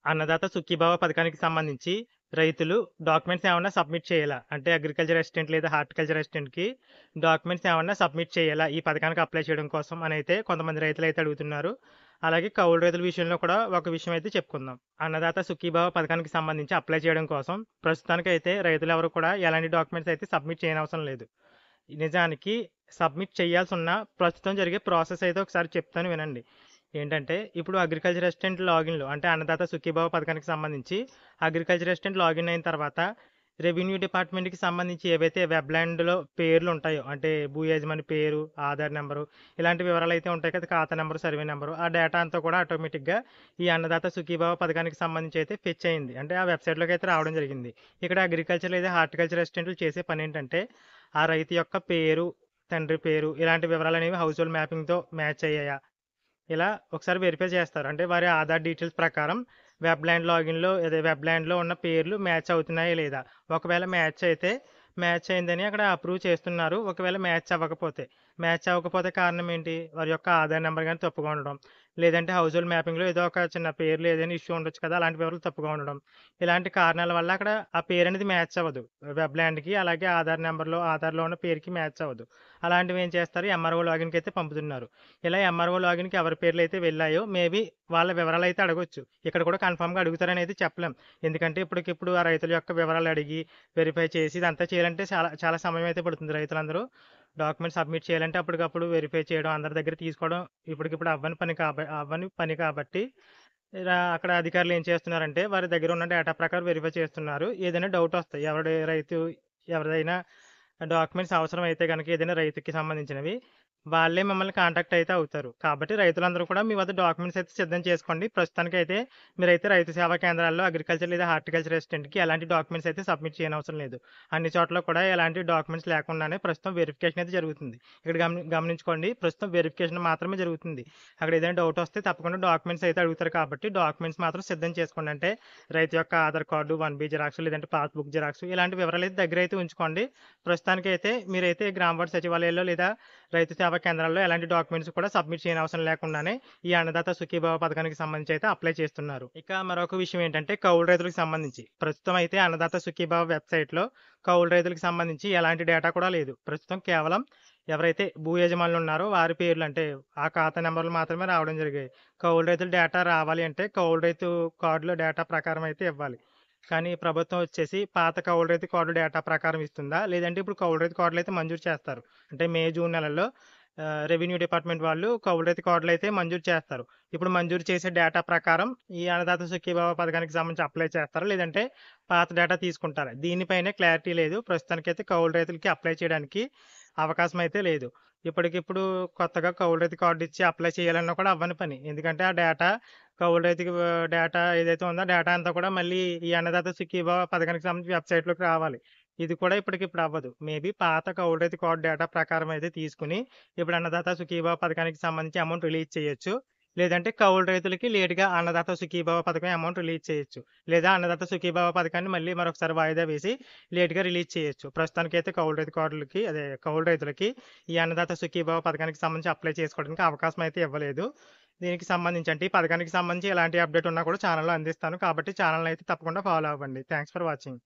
అన్నదాత సుఖీభవ పథకానికి సంబంధించి రైతులు డాక్యుమెంట్స్ ఏమన్నా సబ్మిట్ చేయాలా? అంటే అగ్రికల్చర్ అసిస్టెంట్ లేదా హార్టికల్చర్ అసిస్టెంట్‌కి డాక్యుమెంట్స్ ఏమన్నా సబ్మిట్ చేయాలా? ఈ పథకానికి అప్లై చేయడం కోసం అనైతే కొంతమంది రైతులైతే అడుగుతున్నారు. అలాగే కౌలు రైతుల విషయంలో కూడా ఒక విషయం అయితే చెప్పుకుందాం. అన్నదాత సుఖీభవ పథకానికి సంబంధించి అప్లై చేయడం కోసం ప్రస్తుతానికైతే రైతులెవరు కూడా ఎలాంటి డాక్యుమెంట్స్ అయితే సబ్మిట్ చేయనవసరం లేదు. నిజానికి సబ్మిట్ చేయాల్సున్న ప్రస్తుతం జరిగే ప్రాసెస్ అయితే ఒకసారి చెప్తాను వినండి. ఏంటంటే ఇప్పుడు అగ్రికల్చర్ అసిస్టెంట్ లాగిన్‌లో అంటే అన్నదాత సుఖీభవ పథకానికి సంబంధించి అగ్రికల్చర్ అసిస్టెంట్ లాగిన్ అయిన తర్వాత రెవెన్యూ డిపార్ట్మెంట్‌కి సంబంధించి ఏవైతే వెబ్‌ల్యాండ్‌లో పేర్లు ఉంటాయో అంటే భూ యజమాని పేరు, ఆధార్ నంబరు ఇలాంటి వివరాలైతే ఉంటాయి కదా! ఖాతా నంబరు, సర్వే నంబరు ఆ డేటా అంతా కూడా ఆటోమేటిక్‌గా ఈ అన్నదాత సుఖీభవ పథకానికి సంబంధించి అయితే ఫెచ్ అయింది. అంటే ఆ వెబ్‌సైట్‌లోకి అయితే రావడం జరిగింది. ఇక్కడ అగ్రికల్చర్ లేదా హార్టికల్చర్ అసిస్టెంట్‌లు చేసే పనేంటంటే ఆ రైతు యొక్క పేరు, తండ్రి పేరు ఇలాంటి వివరాలనేవి హౌస్ హోల్డ్ మ్యాపింగ్‌తో మ్యాచ్ అయ్యాయా? ఇలా ఒకసారి వెరిఫై చేస్తారు. అంటే వారి ఆధార్ డీటెయిల్స్ ప్రకారం వెబ్‌ల్యాండ్‌లో ఉన్న పేర్లు మ్యాచ్ అవుతున్నాయా లేదా? ఒకవేళ మ్యాచ్ అయిందని అక్కడ అప్రూవ్ చేస్తున్నారు. ఒకవేళ మ్యాచ్ అవ్వకపోతే కారణం ఏంటి? వారి యొక్క ఆధార్ నంబర్ గాని తప్పుగా ఉండడం. లేదంటే హౌస్ హోల్డ్ మ్యాపింగ్‌లో ఏదో ఒక చిన్న పేరులో ఏదైనా ఇష్యూ ఉండొచ్చు కదా! అలాంటి వివరాలు తప్పుగా ఉండడం. ఇలాంటి కారణాల వల్ల అక్కడ ఆ పేరనేది మ్యాచ్ అవ్వదు. వెబ్‌ల్యాండ్‌కి అలాగే ఆధార్‌లో ఉన్న పేరుకి మ్యాచ్ అవ్వదు. అలాంటివి ఏం చేస్తారు ఎంఆర్ఓ లాగిన్‌కి అయితే పంపుతున్నారు. ఇలా ఎంఆర్ఓ లాగిన్‌కి ఎవరి పేర్లైతే వెళ్ళాయో మేబీ వాళ్ళ వివరాలైతే అడగొచ్చు. ఇక్కడ కూడా కన్ఫర్మ్‌గా అడుగుతారని అయితే చెప్పలేం. ఎందుకంటే ఇప్పటికిప్పుడు ఆ రైతుల యొక్క వివరాలు అడిగి, వెరిఫై చేసి ఇదంతా చేయాలంటే చాలా చాలా సమయం అయితే పడుతుంది. రైతులందరూ డాక్యుమెంట్ సబ్మిట్ చేయాలంటే అప్పటికప్పుడు వెరిఫై చేయడం, అందరి దగ్గర తీసుకోవడం ఇప్పటికిప్పుడు అవ్వని పని కాబట్టి ఇలా అక్కడ అధికారులు ఏం చేస్తున్నారంటే వారి దగ్గర ఉన్న డేటా ప్రకారం వెరిఫై చేస్తున్నారు. ఏదైనా డౌట్ వస్తాయి. ఎవరిదైనా డాక్యుమెంట్స్ అవసరమైతే గనక ఏదైనా రైతుకి సంబంధించినవి వాళ్ళే మిమ్మల్ని కాంటాక్ట్ అయితే అవుతారు. కాబట్టి రైతులందరూ కూడా మీ వద్ద డాక్యుమెంట్స్ అయితే సిద్ధం చేసుకోండి. ప్రస్తుతానికైతే మీరైతే రైతు సేవా కేంద్రాల్లో అగ్రికల్చర్ లేదా హార్టికల్చర్ అసిస్టెంట్‌కి ఎలాంటి డాక్యుమెంట్స్ అయితే సబ్మిట్ చేయనవసరం లేదు. అన్ని చోట్ల కూడా ఎలాంటి డాక్యుమెంట్స్ లేకుండానే ప్రస్తుతం వెరిఫికేషన్ అయితే జరుగుతుంది. ఇక్కడ గమనించుకోండి ప్రస్తుతం వెరిఫికేషన్ మాత్రమే జరుగుతుంది. అక్కడ ఏదైనా డౌట్ వస్తే తప్పకుండా డాక్యుమెంట్స్ అయితే అడుగుతారు కాబట్టి డాక్యుమెంట్స్ మాత్రం సిద్ధం చేసుకోండి. అంటే రైతు యొక్క ఆధార్ కార్డు, 1బీ జిరాక్స్ లేదంటే పాస్‌బుక్ జిరాక్స్ ఇలాంటి వివరాలైతే దగ్గరైతే ఉంచుకోండి. ప్రస్తుతానికైతే మీరైతే గ్రామ వార్డు సచివాలయాల్లో లేదా రైతు సేవా కేంద్రాల్లో ఎలాంటి డాక్యుమెంట్స్ కూడా సబ్మిట్ చేయనవసరం లేకుండానే ఈ అన్నదాత సుఖీభవ పథకానికి సంబంధించి అయితే అప్లై చేస్తున్నారు. ఇక మరొక విషయం ఏంటంటే కౌలు రైతులకు సంబంధించి. ప్రస్తుతం అయితే అన్నదాత సుఖీభవ వెబ్‌సైట్‌లో కౌలు రైతులకు సంబంధించి ఎలాంటి డేటా కూడా లేదు. ప్రస్తుతం కేవలం ఎవరైతే భూ యజమానులు ఉన్నారో వారి పేర్లు అంటే ఆ ఖాతా నంబర్‌లు మాత్రమే రావడం జరిగాయి. కౌలు రైతుల డేటా రావాలి అంటే కౌలు రైతు కార్డులో డేటా ప్రకారం అయితే ఇవ్వాలి. కానీ ప్రభుత్వం వచ్చేసి పాత కౌలు రైతు కార్డు డేటా ప్రకారం ఇస్తుందా? లేదంటే ఇప్పుడు కౌలు రైతు కార్డులైతే మంజూరు చేస్తారు. అంటే మే, జూన్ నెలల్లో రెవెన్యూ డిపార్ట్మెంట్ వాళ్ళు కౌలు రైతు కార్డులైతే మంజూరు చేస్తారు. ఇప్పుడు మంజూరు చేసే డేటా ప్రకారం ఈ అన్నదాత సుఖీభవ పథకానికి సంబంధించి అప్లై చేస్తారా? లేదంటే పాత డేటా తీసుకుంటారా? దీనిపైనే క్లారిటీ లేదు. ప్రస్తుతానికైతే కౌలు రైతులకి అప్లై చేయడానికి అవకాశం అయితే లేదు. ఇప్పటికిప్పుడు కొత్తగా కౌలు రైతు కార్డ్ ఇచ్చి అప్లై చేయాలన్నా కూడా అవ్వని పని. ఎందుకంటే ఆ డేటా కౌలు రైతుకి డేటా ఏదైతే ఉందో డేటా అంతా కూడా మళ్ళీ ఈ అన్నదాత సుఖీభవ పథకానికి సంబంధించి వెబ్‌సైట్‌లోకి రావాలి. ఇది కూడా ఇప్పటికిప్పుడు అవ్వదు. మేబీ పాత కౌలు రైతు కార్డ్ డేటా ప్రకారం అయితే తీసుకొని ఇప్పుడు అన్నదాత సుఖీభవ పథకానికి సంబంధించి అమౌంట్ రిలీజ్ చేయొచ్చు. లేదంటే కౌలు రైతులకి లేట్‌గా అన్నదాత సుఖీభవ పథకం అమౌంట్ రిలీజ్ చేయొచ్చు. లేదా అన్నదాత సుఖీభవ పథకాన్ని మళ్ళీ మరొకసారి వాయిదా వేసి లేట్‌గా రిలీజ్ చేయొచ్చు. ప్రస్తుతానికైతే కౌలు రైతులకి ఈ అన్నదాత సుఖీభవ పథకానికి సంబంధించి అప్లై చేసుకోవడానికి అవకాశం అయితే ఇవ్వలేదు. దీనికి సంబంధించి అంటే ఈ పథకానికి సంబంధించి ఎలాంటి అప్డేట్ ఉన్నా కూడా ఛానెల్‌లో అందిస్తాను. కాబట్టి ఛానెల్‌ని అయితే తప్పకుండా ఫాలో అవ్వండి. Thanks for watching.